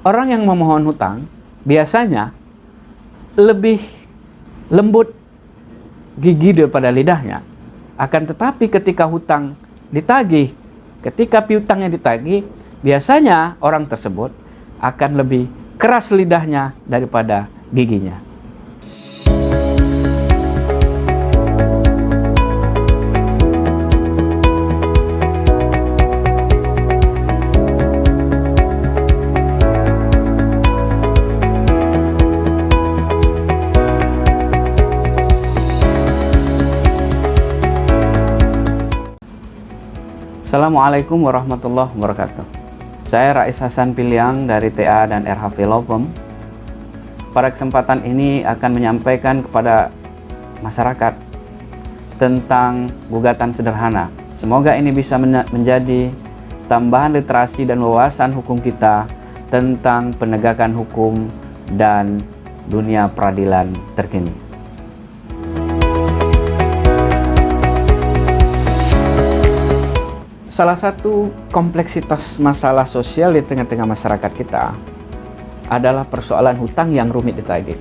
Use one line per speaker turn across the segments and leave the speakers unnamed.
Orang yang memohon hutang biasanya lebih lembut gigi daripada lidahnya. Akan tetapi ketika hutang ditagih, ketika piutangnya ditagih, biasanya orang tersebut akan lebih keras lidahnya daripada giginya. Assalamualaikum warahmatullahi wabarakatuh. Saya Rais Hasan Piliang dari TA dan RHV Law Firm. Pada kesempatan ini akan menyampaikan kepada masyarakat tentang gugatan sederhana. Semoga ini bisa menjadi tambahan literasi dan wawasan hukum kita tentang penegakan hukum dan dunia peradilan terkini. Salah satu kompleksitas masalah sosial di tengah-tengah masyarakat kita adalah persoalan hutang yang rumit ditagih.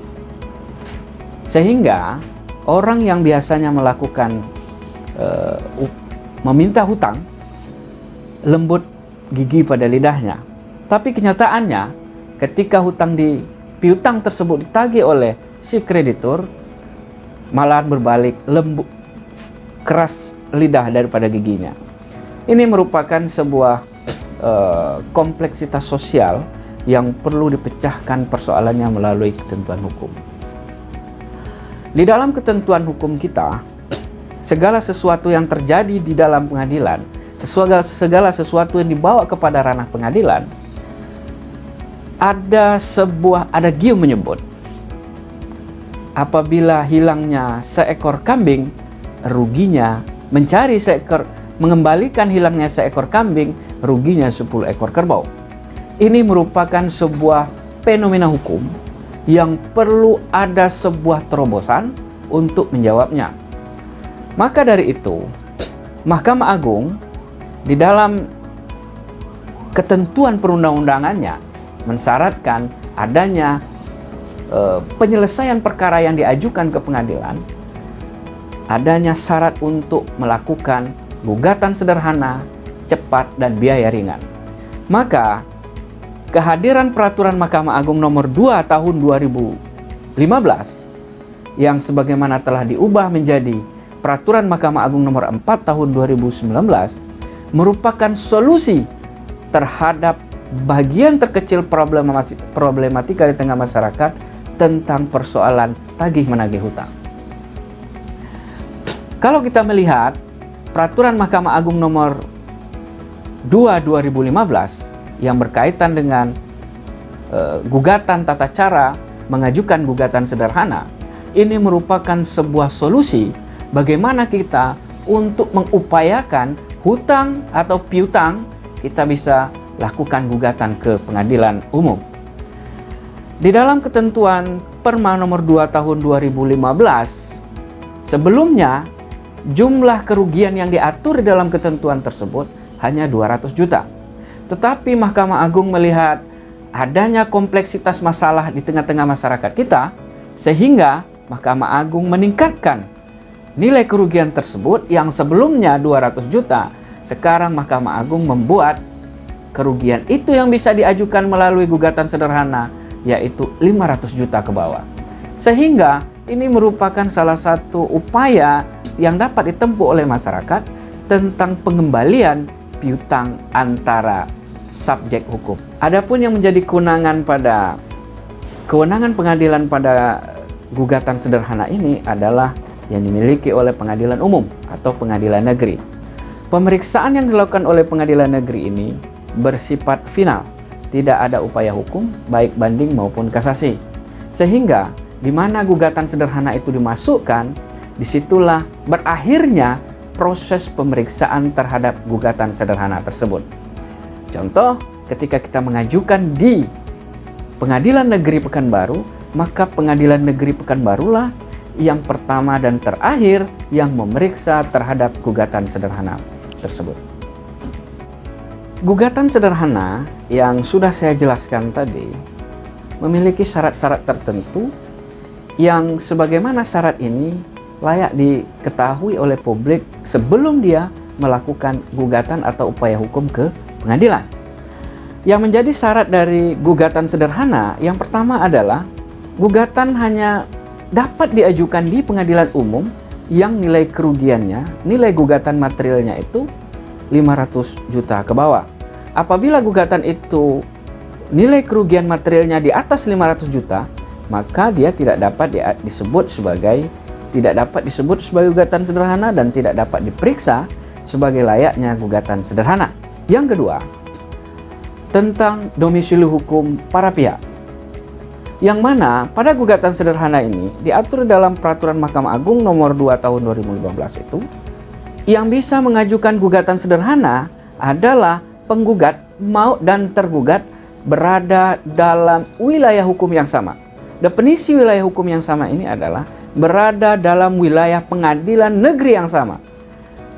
Sehingga orang yang biasanya melakukan meminta hutang lembut gigi pada lidahnya. Tapi kenyataannya ketika hutang piutang tersebut ditagih oleh si kreditur, malahan berbalik lembut keras lidah daripada giginya. Ini merupakan sebuah kompleksitas sosial yang perlu dipecahkan persoalannya melalui ketentuan hukum. Di dalam ketentuan hukum kita, segala sesuatu yang terjadi di dalam pengadilan, segala sesuatu yang dibawa kepada ranah pengadilan, ada gium menyebut, apabila hilangnya seekor kambing, ruginya mengembalikan hilangnya seekor kambing, ruginya 10 ekor kerbau. Ini merupakan sebuah fenomena hukum yang perlu ada sebuah terobosan untuk menjawabnya. Maka dari itu, Mahkamah Agung di dalam ketentuan perundang-undangannya mensyaratkan adanya penyelesaian perkara yang diajukan ke pengadilan, adanya syarat untuk melakukan gugatan sederhana, cepat, dan biaya ringan. Maka, kehadiran Peraturan Mahkamah Agung Nomor 2 Tahun 2015 yang sebagaimana telah diubah menjadi Peraturan Mahkamah Agung Nomor 4 Tahun 2019 merupakan solusi terhadap bagian terkecil problematika di tengah masyarakat tentang persoalan tagih-menagih hutang. Kalau kita melihat Peraturan Mahkamah Agung Nomor 2 2015 yang berkaitan dengan gugatan tata cara mengajukan gugatan sederhana, ini merupakan sebuah solusi bagaimana kita untuk mengupayakan hutang atau piutang kita bisa lakukan gugatan ke pengadilan umum. Di dalam ketentuan Perma Nomor 2 Tahun 2015, sebelumnya jumlah kerugian yang diatur di dalam ketentuan tersebut hanya 200 juta. Tetapi Mahkamah Agung melihat adanya kompleksitas masalah di tengah-tengah masyarakat kita, sehingga Mahkamah Agung meningkatkan nilai kerugian tersebut yang sebelumnya 200 juta. Sekarang Mahkamah Agung membuat kerugian itu yang bisa diajukan melalui gugatan sederhana, yaitu 500 juta ke bawah. Sehingga ini merupakan salah satu upaya yang dapat ditempuh oleh masyarakat tentang pengembalian piutang antara subjek hukum. Adapun yang menjadi kewenangan pengadilan pada gugatan sederhana ini adalah yang dimiliki oleh pengadilan umum atau pengadilan negeri. Pemeriksaan yang dilakukan oleh pengadilan negeri ini bersifat final, tidak ada upaya hukum baik banding maupun kasasi. Sehingga di mana gugatan sederhana itu dimasukkan, disitulah berakhirnya proses pemeriksaan terhadap gugatan sederhana tersebut. Contoh, ketika kita mengajukan di Pengadilan Negeri Pekanbaru, maka Pengadilan Negeri Pekanbarulah yang pertama dan terakhir yang memeriksa terhadap gugatan sederhana tersebut. Gugatan sederhana yang sudah saya jelaskan tadi memiliki syarat-syarat tertentu yang sebagaimana syarat ini layak diketahui oleh publik sebelum dia melakukan gugatan atau upaya hukum ke pengadilan. Yang menjadi syarat dari gugatan sederhana yang pertama adalah gugatan hanya dapat diajukan di pengadilan umum yang nilai kerugiannya, nilai gugatan materialnya itu 500 juta ke bawah. Apabila gugatan itu nilai kerugian materialnya di atas 500 juta, maka dia tidak dapat disebut sebagai gugatan sederhana dan tidak dapat diperiksa sebagai layaknya gugatan sederhana. Yang kedua, tentang domisili hukum para pihak. Yang mana pada gugatan sederhana ini diatur dalam Peraturan Mahkamah Agung nomor 2 tahun 2015 itu, yang bisa mengajukan gugatan sederhana adalah penggugat dan tergugat berada dalam wilayah hukum yang sama. Definisi wilayah hukum yang sama ini adalah berada dalam wilayah pengadilan negeri yang sama.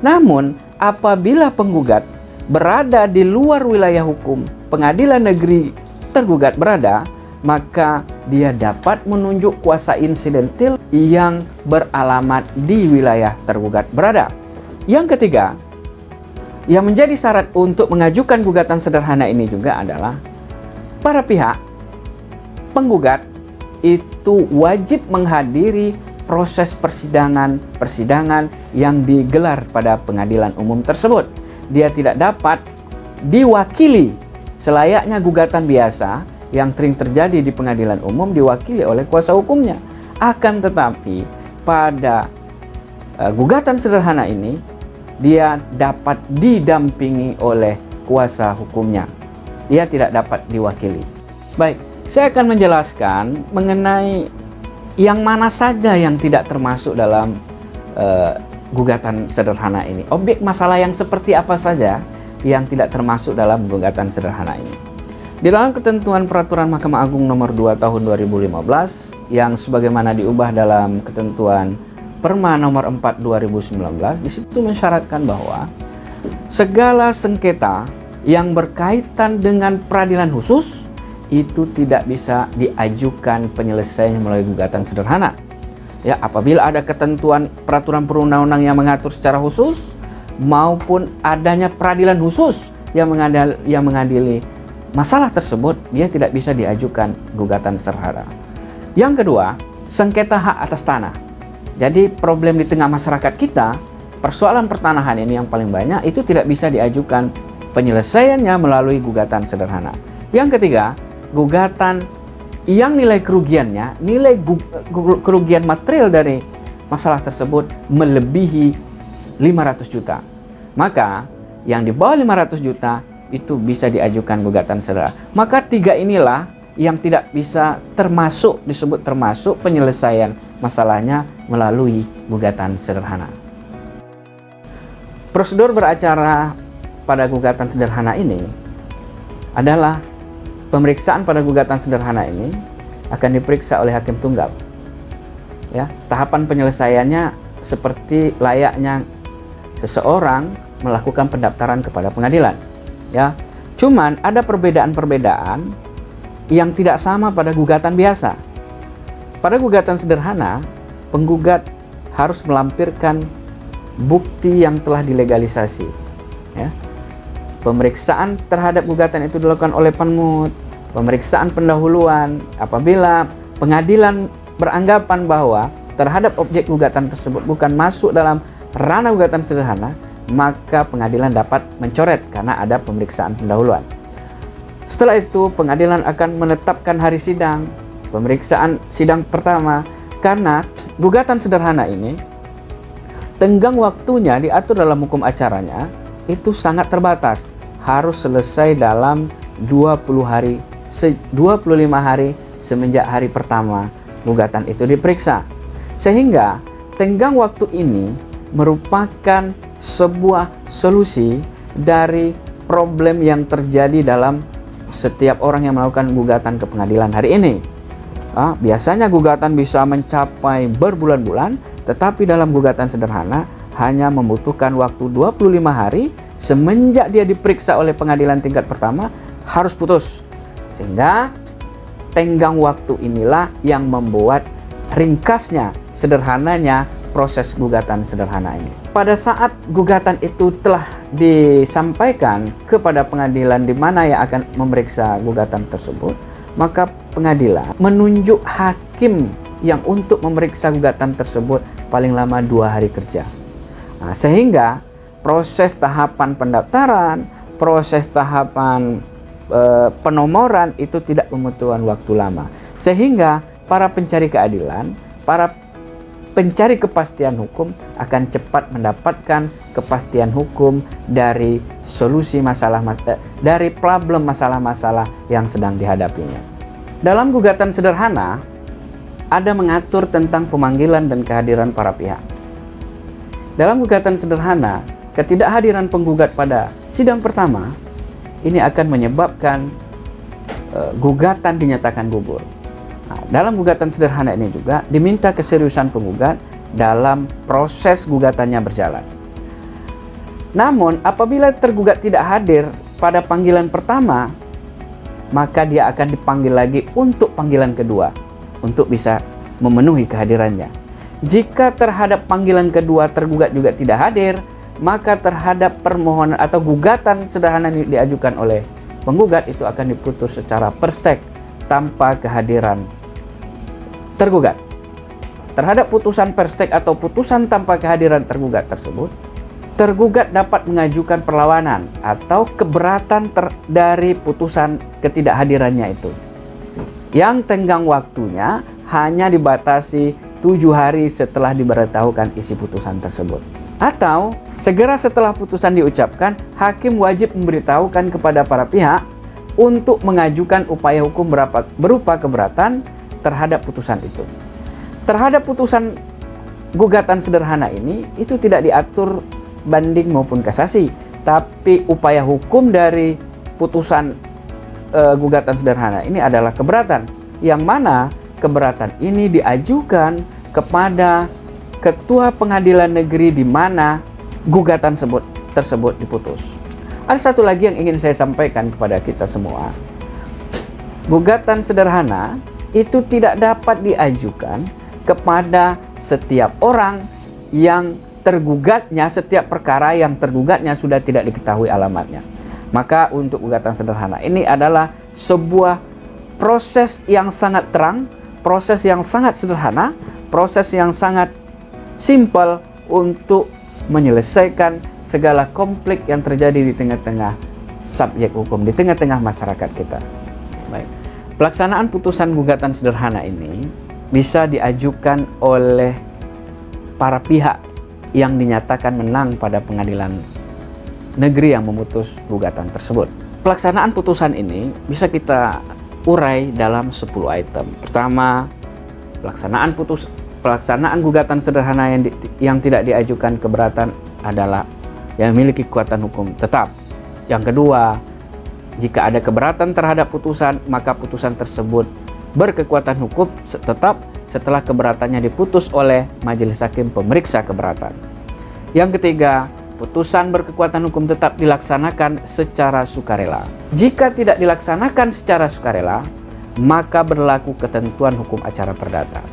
Namun, apabila penggugat berada di luar wilayah hukum pengadilan negeri tergugat berada, maka dia dapat menunjuk kuasa insidentil yang beralamat di wilayah tergugat berada. Yang ketiga, yang menjadi syarat untuk mengajukan gugatan sederhana ini juga adalah para pihak penggugat itu wajib menghadiri proses persidangan yang digelar pada pengadilan umum tersebut. Dia tidak dapat diwakili selayaknya gugatan biasa yang sering terjadi di pengadilan umum diwakili oleh kuasa hukumnya. Akan tetapi pada gugatan sederhana ini dia dapat didampingi oleh kuasa hukumnya. Dia tidak dapat diwakili. Baik, saya akan menjelaskan mengenai yang mana saja yang tidak termasuk dalam gugatan sederhana ini. Objek masalah yang seperti apa saja yang tidak termasuk dalam gugatan sederhana ini. Di dalam ketentuan Peraturan Mahkamah Agung nomor 2 tahun 2015 yang sebagaimana diubah dalam ketentuan Perma nomor 4 2019, di situ mensyaratkan bahwa segala sengketa yang berkaitan dengan peradilan khusus itu tidak bisa diajukan penyelesaiannya melalui gugatan sederhana. Ya, apabila ada ketentuan peraturan perundang-undang yang mengatur secara khusus maupun adanya peradilan khusus yang mengadili masalah tersebut, dia tidak bisa diajukan gugatan sederhana. Yang kedua, sengketa hak atas tanah. Jadi problem di tengah masyarakat kita, persoalan pertanahan ini yang paling banyak itu tidak bisa diajukan penyelesaiannya melalui gugatan sederhana. Yang ketiga, gugatan yang nilai kerugiannya, nilai kerugian material dari masalah tersebut melebihi 500 juta. Maka yang di bawah 500 juta itu bisa diajukan gugatan sederhana. Maka tiga inilah yang tidak bisa disebut termasuk penyelesaian masalahnya melalui gugatan sederhana. Prosedur beracara pada gugatan sederhana ini adalah pemeriksaan pada gugatan sederhana ini akan diperiksa oleh hakim tunggal. Ya, tahapan penyelesaiannya seperti layaknya seseorang melakukan pendaftaran kepada pengadilan. Ya, cuman ada perbedaan-perbedaan yang tidak sama pada gugatan biasa. Pada gugatan sederhana, penggugat harus melampirkan bukti yang telah dilegalisasi. Ya. Pemeriksaan terhadap gugatan itu dilakukan oleh penmut, pemeriksaan pendahuluan. Apabila pengadilan beranggapan bahwa terhadap objek gugatan tersebut bukan masuk dalam ranah gugatan sederhana, maka pengadilan dapat mencoret karena ada pemeriksaan pendahuluan. Setelah itu, pengadilan akan menetapkan hari sidang, pemeriksaan sidang pertama, karena gugatan sederhana ini, tenggang waktunya diatur dalam hukum acaranya, itu sangat terbatas. Harus selesai dalam 25 hari semenjak hari pertama gugatan itu diperiksa. Sehingga, tenggang waktu ini merupakan sebuah solusi dari problem yang terjadi dalam setiap orang yang melakukan gugatan ke pengadilan hari ini. Biasanya gugatan bisa mencapai berbulan-bulan, tetapi dalam gugatan sederhana hanya membutuhkan waktu 25 hari semenjak dia diperiksa oleh pengadilan tingkat pertama harus putus. Sehingga tenggang waktu inilah yang membuat ringkasnya, sederhananya proses gugatan sederhana ini. Pada saat gugatan itu telah disampaikan kepada pengadilan di mana yang akan memeriksa gugatan tersebut, maka pengadilan menunjuk hakim yang untuk memeriksa gugatan tersebut paling lama 2 hari kerja. Nah, sehingga proses tahapan pendaftaran, proses tahapan penomoran itu tidak membutuhkan waktu lama. Sehingga para pencari keadilan, para pencari kepastian hukum akan cepat mendapatkan kepastian hukum dari solusi dari problem masalah-masalah yang sedang dihadapinya. Dalam gugatan sederhana ada mengatur tentang pemanggilan dan kehadiran para pihak. Dalam gugatan sederhana, ketidakhadiran penggugat pada sidang pertama ini akan menyebabkan gugatan dinyatakan gugur. Nah, dalam gugatan sederhana ini juga diminta keseriusan penggugat dalam proses gugatannya berjalan. Namun, apabila tergugat tidak hadir pada panggilan pertama, maka dia akan dipanggil lagi untuk panggilan kedua untuk bisa memenuhi kehadirannya. Jika terhadap panggilan kedua tergugat juga tidak hadir, maka terhadap permohonan atau gugatan sederhana yang diajukan oleh penggugat itu akan diputus secara perstek tanpa kehadiran tergugat. Terhadap putusan perstek atau putusan tanpa kehadiran tergugat tersebut, tergugat dapat mengajukan perlawanan atau keberatan dari putusan ketidakhadirannya itu, yang tenggang waktunya hanya dibatasi 7 hari setelah diberitahukan isi putusan tersebut. Atau segera setelah putusan diucapkan, hakim wajib memberitahukan kepada para pihak untuk mengajukan upaya hukum berupa keberatan terhadap putusan itu. Terhadap putusan gugatan sederhana ini, itu tidak diatur banding maupun kasasi, tapi upaya hukum dari putusan gugatan sederhana ini adalah keberatan, yang mana keberatan ini diajukan kepada Ketua Pengadilan Negeri di mana gugatan tersebut diputus. Ada satu lagi yang ingin saya sampaikan kepada kita semua. Gugatan sederhana itu tidak dapat diajukan kepada setiap orang yang tergugatnya, setiap perkara yang tergugatnya sudah tidak diketahui alamatnya. Maka untuk gugatan sederhana ini adalah sebuah proses yang sangat terang, proses yang sangat sederhana, proses yang sangat simple untuk menyelesaikan segala konflik yang terjadi di tengah-tengah subjek hukum, di tengah-tengah masyarakat kita. Baik. Pelaksanaan putusan gugatan sederhana ini bisa diajukan oleh para pihak yang dinyatakan menang pada pengadilan negeri yang memutus gugatan tersebut. Pelaksanaan putusan ini bisa kita urai dalam 10 item. Pertama, pelaksanaan gugatan sederhana yang tidak diajukan keberatan adalah yang memiliki kekuatan hukum tetap. Yang kedua, jika ada keberatan terhadap putusan, maka putusan tersebut berkekuatan hukum tetap setelah keberatannya diputus oleh majelis hakim pemeriksa keberatan. Yang ketiga, putusan berkekuatan hukum tetap dilaksanakan secara sukarela. Jika tidak dilaksanakan secara sukarela, maka berlaku ketentuan hukum acara perdata.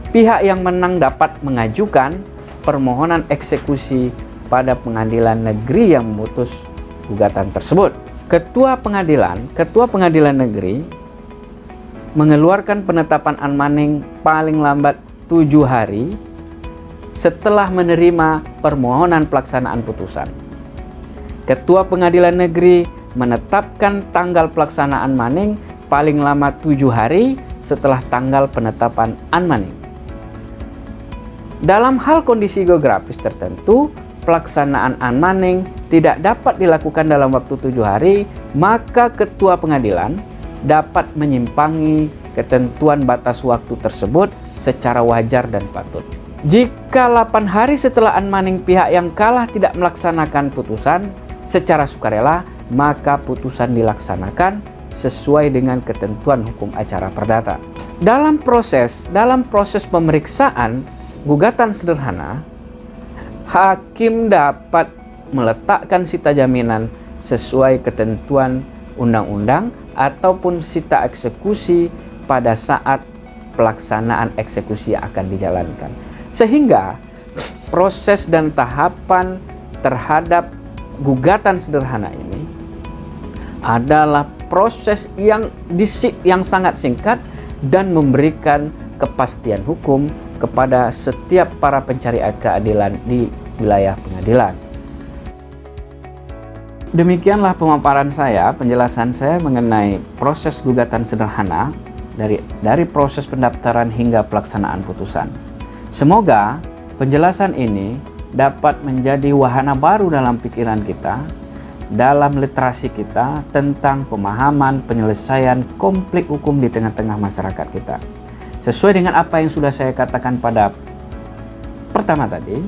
Pihak yang menang dapat mengajukan permohonan eksekusi pada pengadilan negeri yang memutus gugatan tersebut. Ketua pengadilan negeri mengeluarkan penetapan unmanning paling lambat 7 hari setelah menerima permohonan pelaksanaan putusan. Ketua pengadilan negeri menetapkan tanggal pelaksanaan unmanning paling lama 7 hari setelah tanggal penetapan unmanning. Dalam hal kondisi geografis tertentu, pelaksanaan unmanning tidak dapat dilakukan dalam waktu 7 hari, maka ketua pengadilan dapat menyimpangi ketentuan batas waktu tersebut secara wajar dan patut. Jika 8 hari setelah unmanning pihak yang kalah tidak melaksanakan putusan secara sukarela, maka putusan dilaksanakan sesuai dengan ketentuan hukum acara perdata. Dalam proses pemeriksaan gugatan sederhana, hakim dapat meletakkan sita jaminan sesuai ketentuan undang-undang ataupun sita eksekusi pada saat pelaksanaan eksekusi yang akan dijalankan. Sehingga proses dan tahapan terhadap gugatan sederhana ini adalah proses yang sangat singkat dan memberikan kepastian hukum kepada setiap para pencari keadilan di wilayah pengadilan. Demikianlah pemaparan saya, penjelasan saya mengenai proses gugatan sederhana dari proses pendaftaran hingga pelaksanaan putusan. Semoga penjelasan ini dapat menjadi wahana baru dalam pikiran kita, dalam literasi kita tentang pemahaman penyelesaian konflik hukum di tengah-tengah masyarakat kita. Sesuai dengan apa yang sudah saya katakan pada pertama tadi,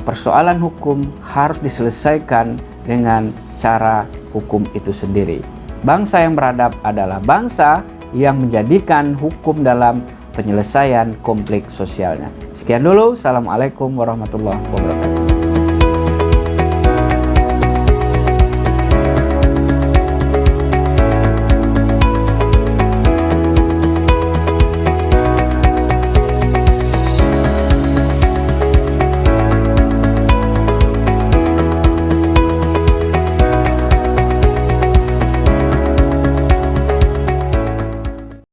persoalan hukum harus diselesaikan dengan cara hukum itu sendiri. Bangsa yang beradab adalah bangsa yang menjadikan hukum dalam penyelesaian konflik sosialnya. Sekian dulu. Assalamualaikum warahmatullahi wabarakatuh.